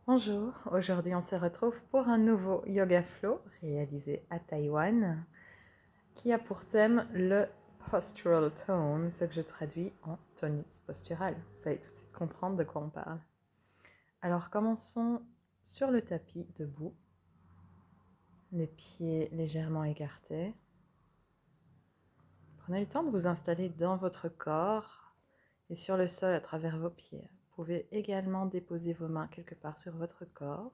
Bonjour, aujourd'hui on se retrouve pour un nouveau Yoga Flow réalisé à Taïwan qui a pour thème le Postural Tone, ce que je traduis en tonus postural. Vous allez tout de suite comprendre de quoi on parle. Alors commençons sur le tapis debout, les pieds légèrement écartés. Prenez le temps de vous installer dans votre corps et sur le sol à travers vos pieds. Vous pouvez également déposer vos mains quelque part sur votre corps.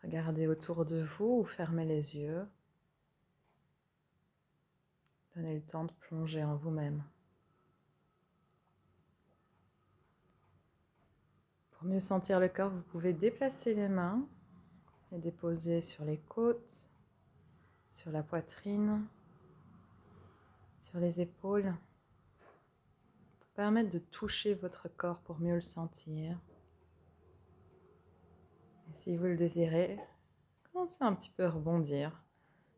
Regardez autour de vous ou fermez les yeux. Donnez le temps de plonger en vous-même. Pour mieux sentir le corps, vous pouvez déplacer les mains et déposer sur les côtes, sur la poitrine, sur les épaules. Pour permettre de toucher votre corps pour mieux le sentir. Et si vous le désirez, commencez un petit peu à rebondir.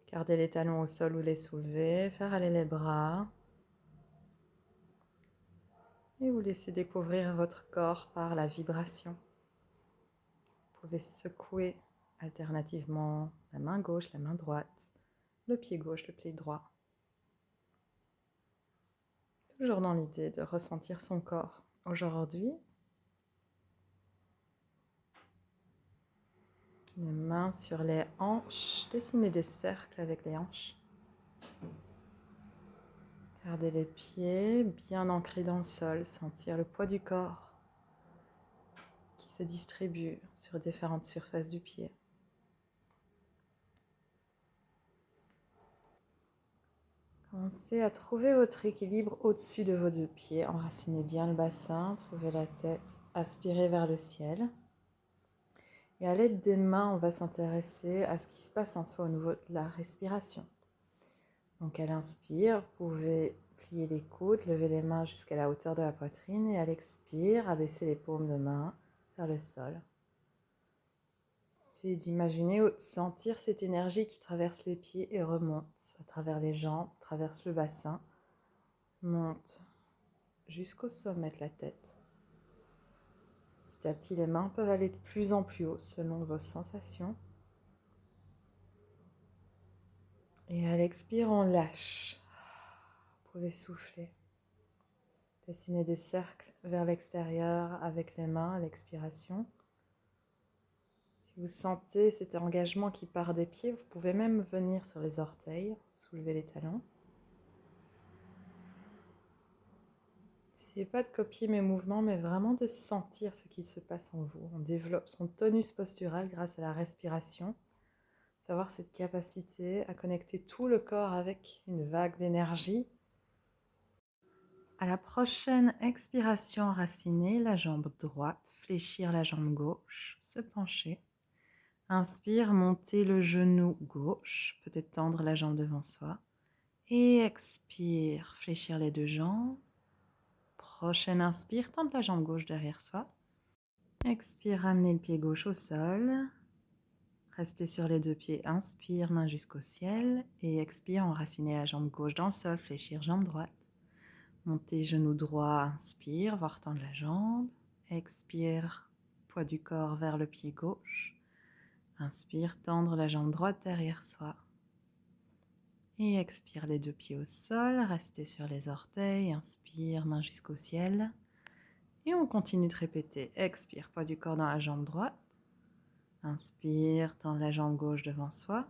Gardez les talons au sol ou les soulever, faire aller les bras. Et vous laissez découvrir votre corps par la vibration. Vous pouvez secouer alternativement la main gauche, la main droite, le pied gauche, le pied droit. Toujours dans l'idée de ressentir son corps. Aujourd'hui, les mains sur les hanches, dessinez des cercles avec les hanches. Gardez les pieds bien ancrés dans le sol, sentir le poids du corps qui se distribue sur différentes surfaces du pied. Commencez à trouver votre équilibre au-dessus de vos deux pieds. Enracinez bien le bassin, trouvez la tête, aspirez vers le ciel. Et à l'aide des mains, on va s'intéresser à ce qui se passe en soi au niveau de la respiration. Donc à l'inspire, vous pouvez plier les coudes, lever les mains jusqu'à la hauteur de la poitrine et à l'expire, abaisser les paumes de main vers le sol. C'est d'imaginer ou de sentir cette énergie qui traverse les pieds et remonte à travers les jambes, traverse le bassin, monte jusqu'au sommet de la tête. Petit à petit, les mains peuvent aller de plus en plus haut selon vos sensations. Et à l'expire, on lâche. Vous pouvez souffler. Dessiner des cercles vers l'extérieur avec les mains à l'expiration. Si vous sentez cet engagement qui part des pieds, vous pouvez même venir sur les orteils, soulever les talons. N'essayez pas de copier mes mouvements, mais vraiment de sentir ce qui se passe en vous. On développe son tonus postural grâce à la respiration. Savoir cette capacité à connecter tout le corps avec une vague d'énergie. À la prochaine expiration, enraciner la jambe droite, fléchir la jambe gauche, se pencher. Inspire, monter le genou gauche, peut-être tendre la jambe devant soi. Et expire, fléchir les deux jambes. Prochaine inspire, tendre la jambe gauche derrière soi. Expire, ramener le pied gauche au sol. Restez sur les deux pieds, inspire, main jusqu'au ciel. Et expire, enraciner la jambe gauche dans le sol, fléchir jambe droite. Montez genou droit, inspire, voire tendre la jambe. Expire, poids du corps vers le pied gauche. Inspire, tendre la jambe droite derrière soi. Et expire les deux pieds au sol, restez sur les orteils, inspire, main jusqu'au ciel. Et on continue de répéter. Expire, poids du corps dans la jambe droite. Inspire, tendre la jambe gauche devant soi.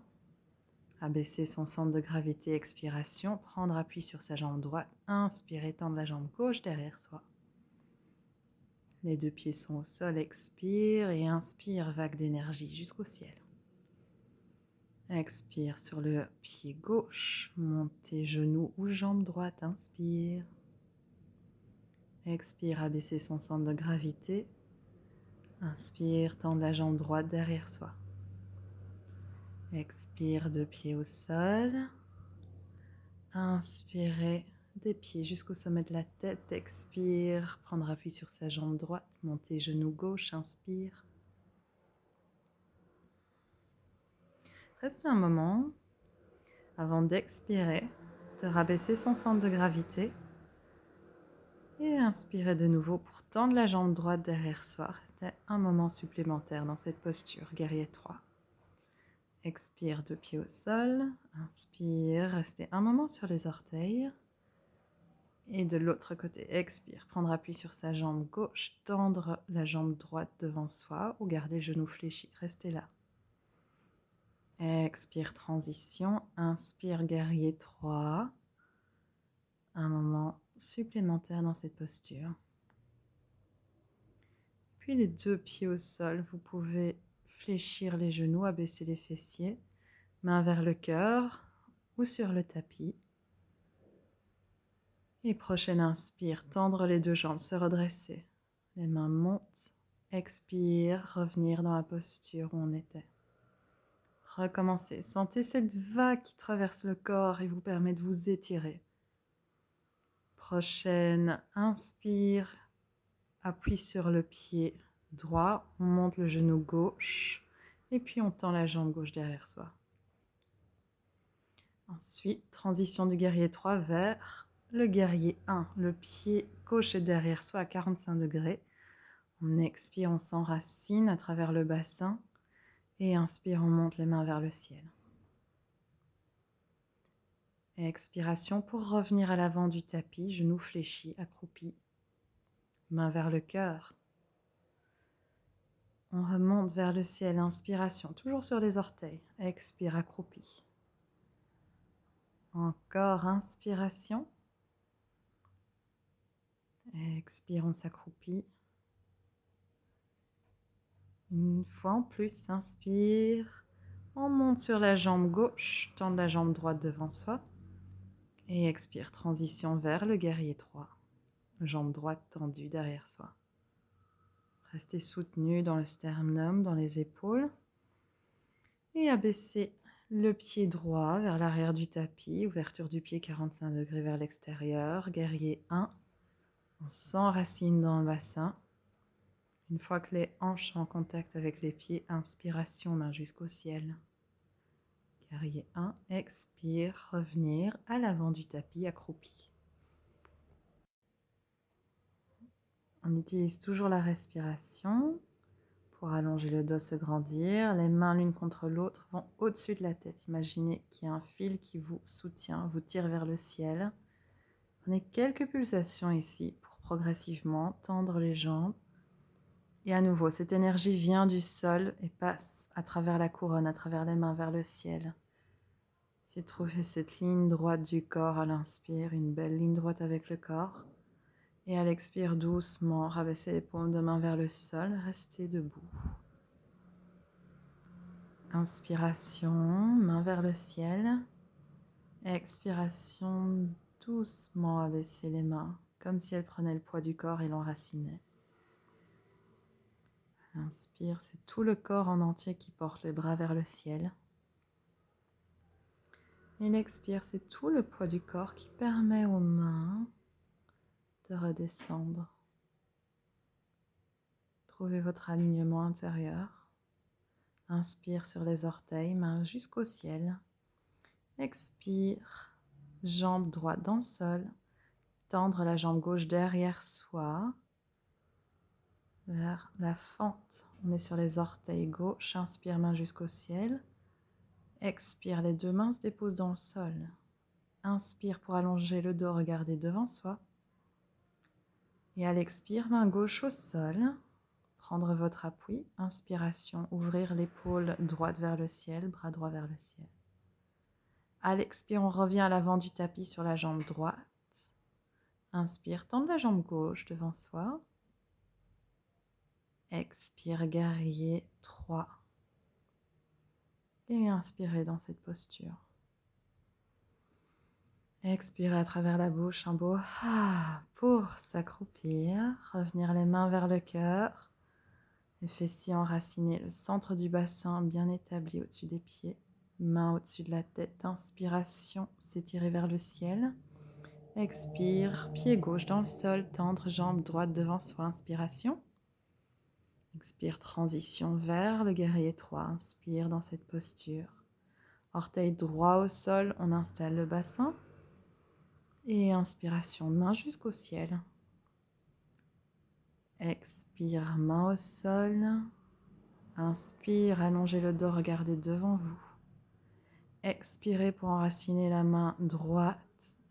Abaisser son centre de gravité, expiration, prendre appui sur sa jambe droite. Inspire, tendre la jambe gauche derrière soi. Les deux pieds sont au sol, expire et inspire, vague d'énergie jusqu'au ciel. Expire sur le pied gauche, montez genou ou jambe droite, inspire. Expire, abaisser son centre de gravité. Inspire, tendre la jambe droite derrière soi. Expire, deux pieds au sol. Inspirez, des pieds jusqu'au sommet de la tête. Expire, prendre appui sur sa jambe droite, monter genou gauche, inspire. Restez un moment avant d'expirer, de rabaisser son centre de gravité. Et inspirez de nouveau pour tendre la jambe droite derrière soi. Restez un moment supplémentaire dans cette posture, guerrier 3. Expire, deux pieds au sol. Inspire, restez un moment sur les orteils. Et de l'autre côté, expire, prendre appui sur sa jambe gauche, tendre la jambe droite devant soi ou garder genou fléchi, restez là. Expire, transition, inspire, guerrier 3. Un moment supplémentaire dans cette posture. Puis les deux pieds au sol, vous pouvez fléchir les genoux, abaisser les fessiers, main vers le cœur ou sur le tapis. Et prochaine inspire, tendre les deux jambes, se redresser. Les mains montent, expire, revenir dans la posture où on était. Recommencez, sentez cette vague qui traverse le corps et vous permet de vous étirer. Prochaine inspire, appuie sur le pied droit, on monte le genou gauche et puis on tend la jambe gauche derrière soi. Ensuite, transition du guerrier 3 vers le guerrier 1. Le pied gauche est derrière soi à 45 degrés. On expire, on s'enracine à travers le bassin et inspire, on monte les mains vers le ciel. Expiration pour revenir à l'avant du tapis, genoux fléchis, accroupi, main vers le cœur. On remonte vers le ciel, inspiration, toujours sur les orteils. Expire, accroupi. Encore inspiration. Expire, on s'accroupit. Une fois en plus, inspire. On monte sur la jambe gauche, tend la jambe droite devant soi. Et expire, transition vers le guerrier 3. Jambe droite tendue derrière soi. Restez soutenu dans le sternum, dans les épaules. Et abaissez le pied droit vers l'arrière du tapis. Ouverture du pied 45 degrés vers l'extérieur. Guerrier 1. On s'enracine dans le bassin. Une fois que les hanches sont en contact avec les pieds, inspiration, main jusqu'au ciel. Guerrier 1, expire, revenir à l'avant du tapis, accroupi. On utilise toujours la respiration pour allonger le dos, se grandir. Les mains l'une contre l'autre vont au-dessus de la tête. Imaginez qu'il y a un fil qui vous soutient, vous tire vers le ciel. Prenez quelques pulsations ici pour progressivement tendre les jambes. Et à nouveau, cette énergie vient du sol et passe à travers la couronne, à travers les mains vers le ciel. C'est trouver cette ligne droite du corps à l'inspire, une belle ligne droite avec le corps. Et à l'expire, doucement, rabaissez les paumes de main vers le sol, restez debout. Inspiration, main vers le ciel. Expiration, doucement abaissez les mains, comme si elles prenaient le poids du corps et l'enracinaient. Inspire, c'est tout le corps en entier qui porte les bras vers le ciel. Et l'expire, c'est tout le poids du corps qui permet aux mains de redescendre. Trouvez votre alignement intérieur. Inspire sur les orteils, main jusqu'au ciel. Expire, jambe droite dans le sol. Tendre la jambe gauche derrière soi, vers la fente. On est sur les orteils gauche. Inspire, main jusqu'au ciel. Expire, les deux mains se déposent dans le sol. Inspire pour allonger le dos, regardez devant soi. Et à l'expire, main gauche au sol. Prendre votre appui. Inspiration, ouvrir l'épaule droite vers le ciel, bras droit vers le ciel. À l'expire, on revient à l'avant du tapis sur la jambe droite. Inspire, tendre la jambe gauche devant soi. Expire, guerrier 3. Et inspirez dans cette posture. Expirez à travers la bouche, un beau ah pour s'accroupir. Revenir les mains vers le cœur. Les fessiers enracinés, le centre du bassin bien établi au-dessus des pieds. Main au-dessus de la tête. Inspiration, s'étirer vers le ciel. Expire, pied gauche dans le sol, tendre jambe droite devant soi. Inspiration. Expire, transition vers le guerrier 3. Inspire dans cette posture. Orteil droit au sol, on installe le bassin. Et inspiration, main jusqu'au ciel. Expire, main au sol. Inspire, allongez le dos, regardez devant vous. Expirez pour enraciner la main droite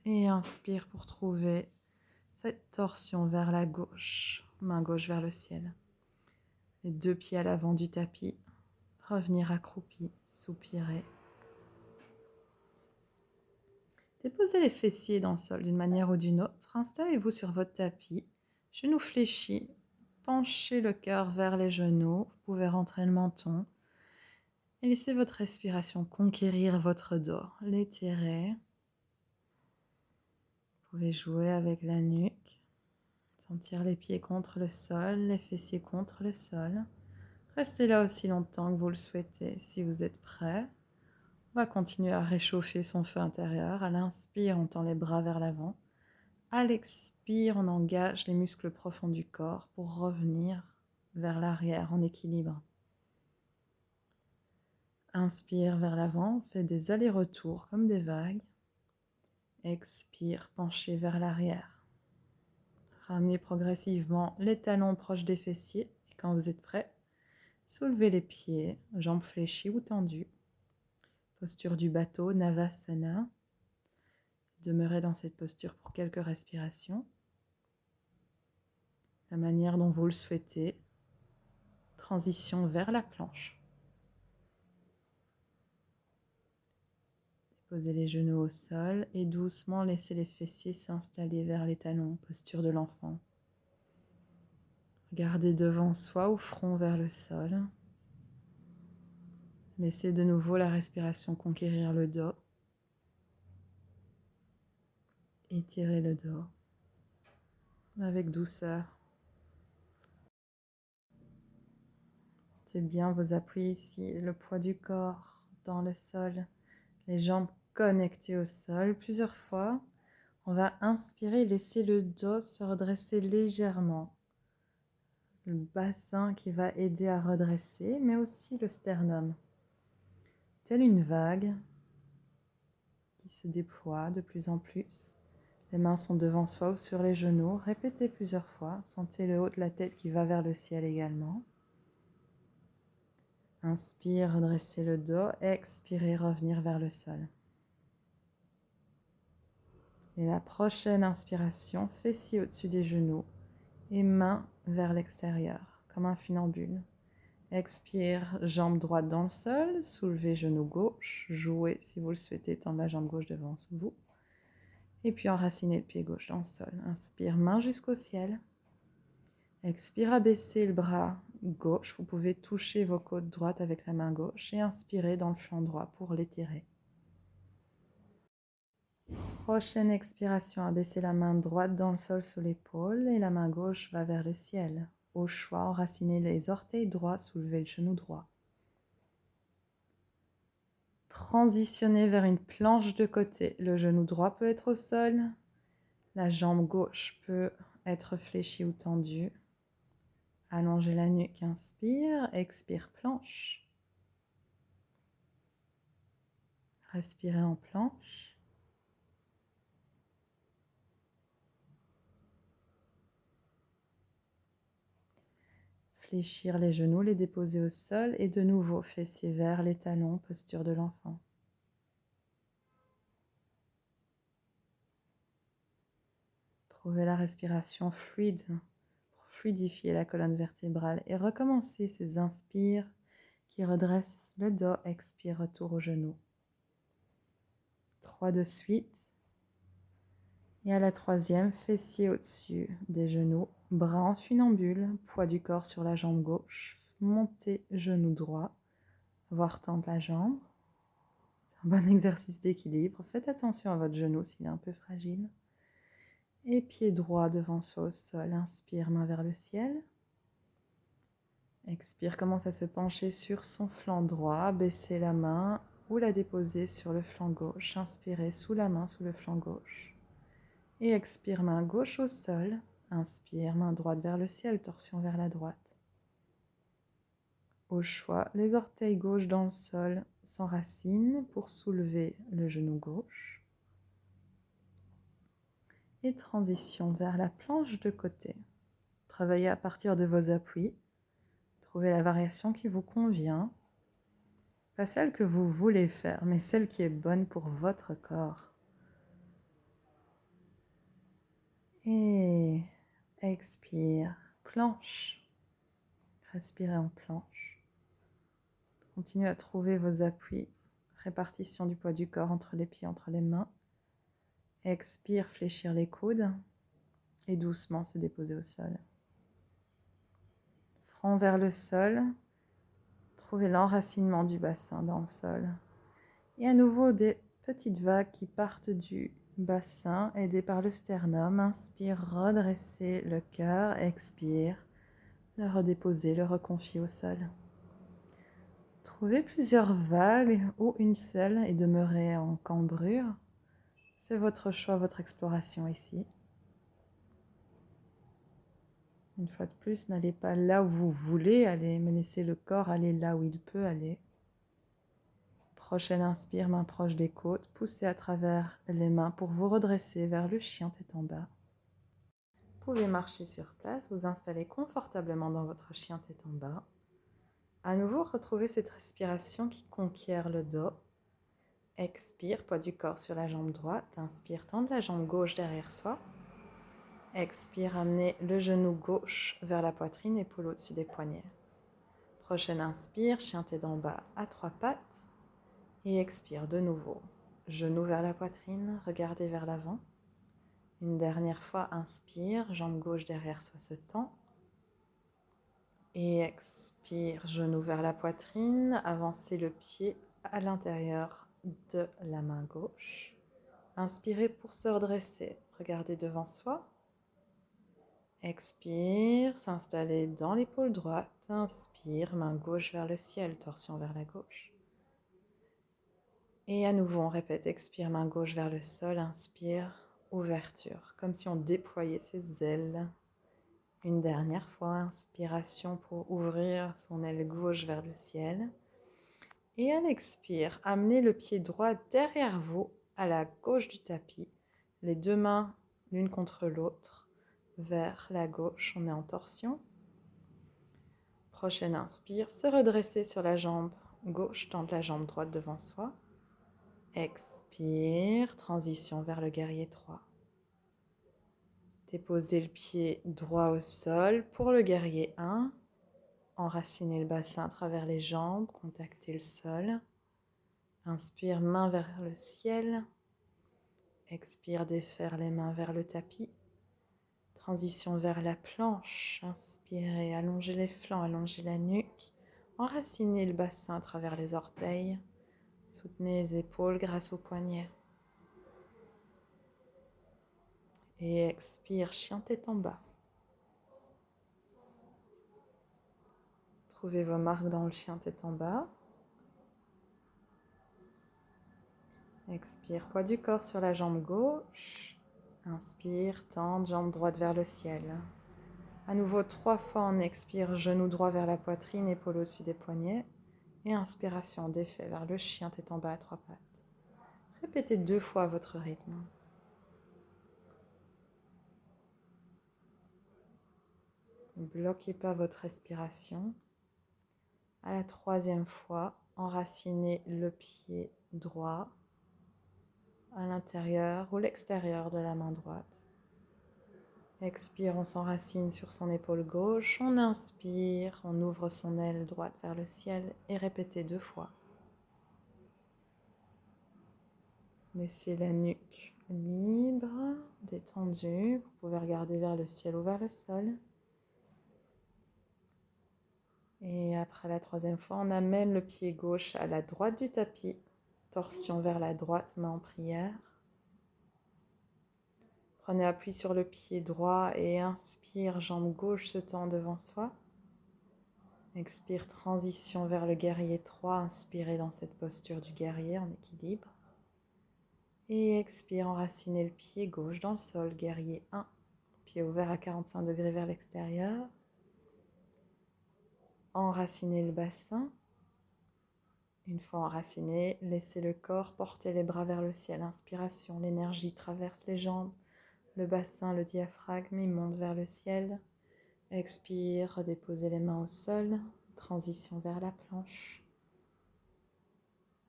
et inspire pour trouver cette torsion vers la gauche, main gauche vers le ciel. Les deux pieds à l'avant du tapis, revenir accroupi, soupirer. Déposez les fessiers dans le sol d'une manière ou d'une autre. Installez-vous sur votre tapis, genoux fléchis, penchez le cœur vers les genoux. Vous pouvez rentrer le menton et laissez votre respiration conquérir votre dos. L'étirer. Vous pouvez jouer avec la nuque, sentir les pieds contre le sol, les fessiers contre le sol. Restez là aussi longtemps que vous le souhaitez. Si vous êtes prêt, on va continuer à réchauffer son feu intérieur. À l'inspire, on tend les bras vers l'avant. À l'expire, on engage les muscles profonds du corps pour revenir vers l'arrière en équilibre. Inspire vers l'avant, fais des allers-retours comme des vagues. Expire, penchez vers l'arrière. Ramenez progressivement les talons proches des fessiers. Et quand vous êtes prêt, soulevez les pieds, jambes fléchies ou tendues. Posture du bateau, Navasana. Demeurez dans cette posture pour quelques respirations. La manière dont vous le souhaitez. Transition vers la planche. Posez les genoux au sol et doucement laissez les fessiers s'installer vers les talons, posture de l'enfant. Regardez devant soi ou front vers le sol. Laissez de nouveau la respiration conquérir le dos. Étirez le dos avec douceur. C'est bien vos appuis ici, le poids du corps dans le sol, les jambes connectées au sol. Plusieurs fois, on va inspirer, laisser le dos se redresser légèrement. Le bassin qui va aider à redresser, mais aussi le sternum. Telle une vague qui se déploie de plus en plus. Les mains sont devant soi ou sur les genoux. Répétez plusieurs fois. Sentez le haut de la tête qui va vers le ciel également. Inspire, redressez le dos. Expirez, revenir vers le sol. Et la prochaine inspiration, fessiers au-dessus des genoux et mains vers l'extérieur, comme un funambule. Expire, jambe droite dans le sol, soulevez genou gauche, jouez si vous le souhaitez, tendre la jambe gauche devant vous. Et puis enracinez le pied gauche dans le sol. Inspire, main jusqu'au ciel. Expire, abaissez le bras gauche. Vous pouvez toucher vos côtes droites avec la main gauche et inspirez dans le flanc droit pour l'étirer. Prochaine expiration, abaissez la main droite dans le sol sous l'épaule et la main gauche va vers le ciel. Au choix, enracinez les orteils droits, soulevez le genou droit. Transitionnez vers une planche de côté. Le genou droit peut être au sol. La jambe gauche peut être fléchie ou tendue. Allongez la nuque, inspire, expire, planche. Respirez en planche. Fléchir les genoux, les déposer au sol et de nouveau fessiers vers les talons, posture de l'enfant. Trouvez la respiration fluide pour fluidifier la colonne vertébrale et recommencez ces inspires qui redressent le dos, expire, retour aux genoux. 3 de suite. Et à la troisième, fessiers au-dessus des genoux, bras en funambule, poids du corps sur la jambe gauche, montez genou droit, voire tendre la jambe. C'est un bon exercice d'équilibre. Faites attention à votre genou s'il est un peu fragile. Et pied droit devant soi au sol, inspire, main vers le ciel. Expire, commence à se pencher sur son flanc droit, baissez la main ou la déposer sur le flanc gauche. Inspirez sous la main, sous le flanc gauche. Et expire, main gauche au sol. Inspire, main droite vers le ciel, torsion vers la droite. Au choix, les orteils gauche dans le sol s'enracinent pour soulever le genou gauche. Et transition vers la planche de côté. Travaillez à partir de vos appuis. Trouvez la variation qui vous convient. Pas celle que vous voulez faire, mais celle qui est bonne pour votre corps. Et expire, planche. Respirez en planche. Continuez à trouver vos appuis. Répartition du poids du corps entre les pieds, entre les mains. Expire, fléchir les coudes. Et doucement se déposer au sol. Front vers le sol. Trouvez l'enracinement du bassin dans le sol. Et à nouveau des petites vagues qui partent du bassin, aidées par le sternum. Inspire, redressez le cœur. Expire, le redéposer, le reconfier au sol. Trouvez plusieurs vagues ou une seule et demeurez en cambrure. C'est votre choix, votre exploration ici. Une fois de plus, n'allez pas là où vous voulez aller, mais laissez le corps aller là où il peut aller. Prochaine inspire, main proche des côtes, poussez à travers les mains pour vous redresser vers le chien tête en bas. Vous pouvez marcher sur place, vous installer confortablement dans votre chien tête en bas. À nouveau, retrouvez cette respiration qui conquiert le dos. Expire, poids du corps sur la jambe droite. Inspire, tendre la jambe gauche derrière soi. Expire, amenez le genou gauche vers la poitrine, épaule au-dessus des poignets. Prochaine inspire, chien tête en bas à trois pattes. Et expire de nouveau. Genou vers la poitrine, regardez vers l'avant. Une dernière fois, inspire, jambe gauche derrière soi se tend. Et expire, genou vers la poitrine, avancez le pied à l'intérieur de la main gauche. Inspirez pour se redresser, regardez devant soi. Expire, s'installer dans l'épaule droite. Inspire, main gauche vers le ciel, torsion vers la gauche. Et à nouveau, on répète, expire, main gauche vers le sol, inspire, ouverture, comme si on déployait ses ailes. Une dernière fois, inspiration pour ouvrir son aile gauche vers le ciel. Et à l'expire, amenez le pied droit derrière vous, à la gauche du tapis, les deux mains l'une contre l'autre, vers la gauche, on est en torsion. Prochaine inspire, se redresser sur la jambe gauche, tendre la jambe droite devant soi. Expire, transition vers le guerrier 3. Déposez le pied droit au sol pour le guerrier 1. Enracinez le bassin à travers les jambes, contactez le sol. Inspire, main vers le ciel. Expire, défaire les mains vers le tapis. Transition vers la planche. Inspirez, allongez les flancs, allongez la nuque. Enracinez le bassin à travers les orteils. Soutenez les épaules grâce aux poignets. Et expire, chien tête en bas. Trouvez vos marques dans le chien tête en bas. Expire, poids du corps sur la jambe gauche. Inspire, tendre, jambe droite vers le ciel. À nouveau 3 fois, on expire, genou droit vers la poitrine, épaule au-dessus des poignets. Et inspiration, défait vers le chien tête en bas à 3 pattes. Répétez 2 fois à votre rythme. Ne bloquez pas votre respiration. À la 3e fois, enracinez le pied droit à l'intérieur ou l'extérieur de la main droite. Expire, on s'enracine sur son épaule gauche. On inspire, on ouvre son aile droite vers le ciel et répétez 2 fois. Laissez la nuque libre, détendue. Vous pouvez regarder vers le ciel ou vers le sol. Et après la 3e fois, on amène le pied gauche à la droite du tapis. Torsion vers la droite, main en prière. Prenez appui sur le pied droit et inspire, jambe gauche se tend devant soi. Expire, transition vers le guerrier 3. Inspirez dans cette posture du guerrier en équilibre. Et expire, enracinez le pied gauche dans le sol, guerrier 1. Pied ouvert à 45 degrés vers l'extérieur. Enracinez le bassin. Une fois enraciné, laissez le corps porter les bras vers le ciel. Inspiration, l'énergie traverse les jambes, le bassin, le diaphragme, il monte vers le ciel. Expire, redéposez les mains au sol. Transition vers la planche.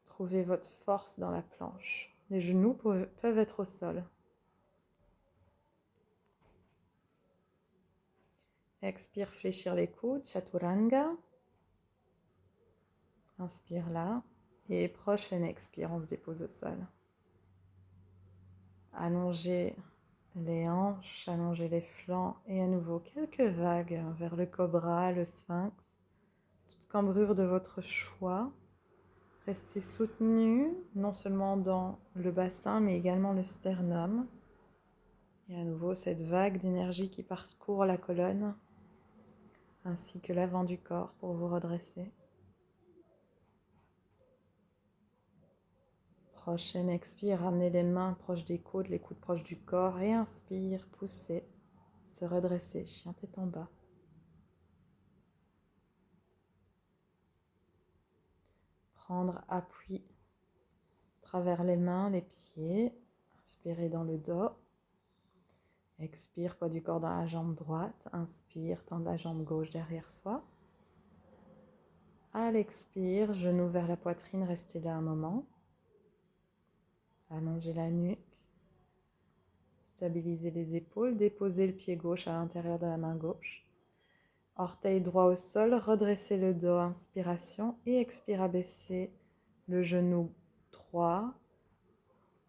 Trouvez votre force dans la planche. Les genoux peuvent être au sol. Expire, fléchir les coudes, Chaturanga. Inspire là. Et prochaine expire, on se dépose au sol. Allongez les hanches, allongez les flancs et à nouveau quelques vagues vers le cobra, le sphinx. Toute cambrure de votre choix. Restez soutenu non seulement dans le bassin mais également le sternum. Et à nouveau cette vague d'énergie qui parcourt la colonne ainsi que l'avant du corps pour vous redresser. Prochaine expire, ramenez les mains proches des côtes, les coudes proches du corps et inspire, poussez, se redresser, chien tête en bas. Prendre appui à travers les mains, les pieds, inspirez dans le dos. Expire, poids du corps dans la jambe droite, inspire, tendre la jambe gauche derrière soi. À l'expire, genou vers la poitrine, restez là un moment. Allongez la nuque. Stabilisez les épaules, déposez le pied gauche à l'intérieur de la main gauche. Orteil droit au sol, redressez le dos, inspiration et expire, abaisser le genou droit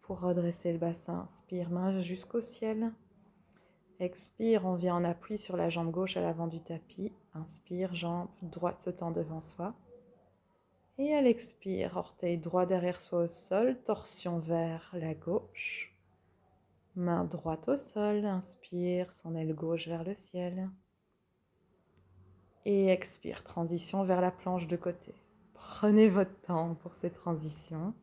pour redresser le bassin. Inspire, main jusqu'au ciel. Expire, on vient en appui sur la jambe gauche à l'avant du tapis. Inspire, jambe droite se tend devant soi. Et à l'expire, orteil droit derrière soi au sol, torsion vers la gauche. Main droite au sol, inspire, son aile gauche vers le ciel. Et expire, transition vers la planche de côté. Prenez votre temps pour ces transitions.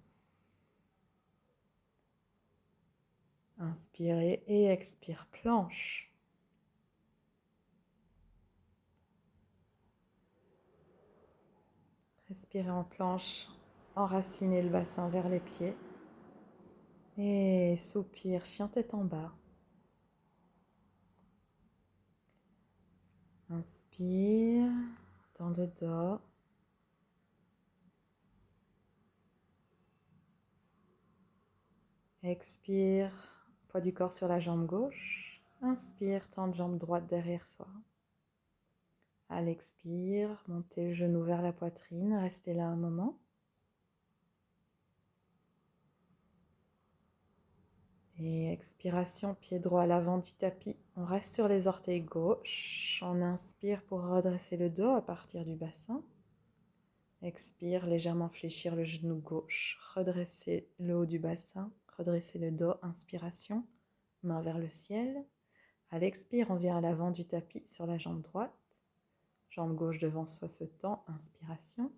Inspirez et expire, planche. Respirez en planche, enracinez le bassin vers les pieds. Et soupire, chien tête en bas. Inspire dans le dos. Expire, poids du corps sur la jambe gauche. Inspire, tendre jambe droite derrière soi. À l'expire, montez le genou vers la poitrine, restez là un moment. Et expiration, pied droit à l'avant du tapis. On reste sur les orteils gauche. On inspire pour redresser le dos à partir du bassin. Expire, légèrement fléchir le genou gauche. Redresser le haut du bassin. Redresser le dos, inspiration. Main vers le ciel. À l'expire, on vient à l'avant du tapis sur la jambe droite. Jambe gauche devant soi se tend, inspiration.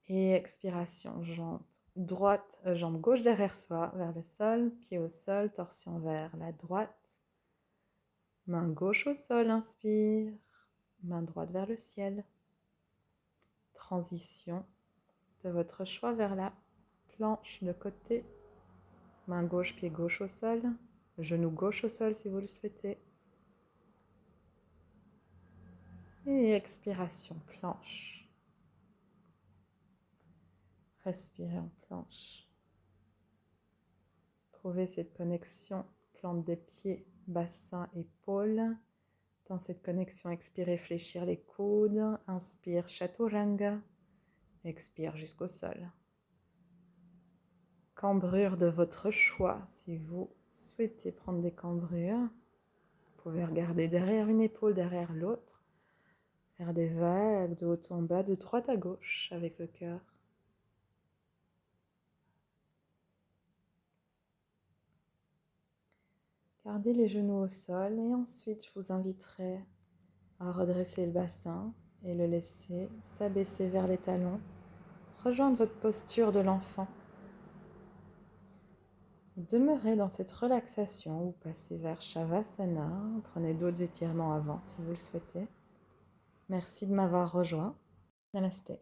Et expiration, jambe droite, jambe gauche derrière soi, vers le sol, pied au sol, torsion vers la droite. Main gauche au sol, inspire. Main droite vers le ciel. Transition de votre choix vers la planche de côté. Main gauche, pied gauche au sol. Genou gauche au sol si vous le souhaitez. Et expiration, planche. Respirez en planche. Trouvez cette connexion, plante des pieds, bassin, épaules. Dans cette connexion, expirez, fléchir les coudes. Inspire, Chaturanga. Expire jusqu'au sol. Cambrure de votre choix. Si vous souhaitez prendre des cambrures, vous pouvez regarder derrière une épaule, derrière l'autre. Faire des vagues de haut en bas, de droite à gauche avec le cœur. Gardez les genoux au sol et ensuite je vous inviterai à redresser le bassin et le laisser s'abaisser vers les talons. Rejoindre votre posture de l'enfant. Demeurez dans cette relaxation ou passez vers Shavasana. Prenez d'autres étirements avant si vous le souhaitez. Merci de m'avoir rejoint. Namasté.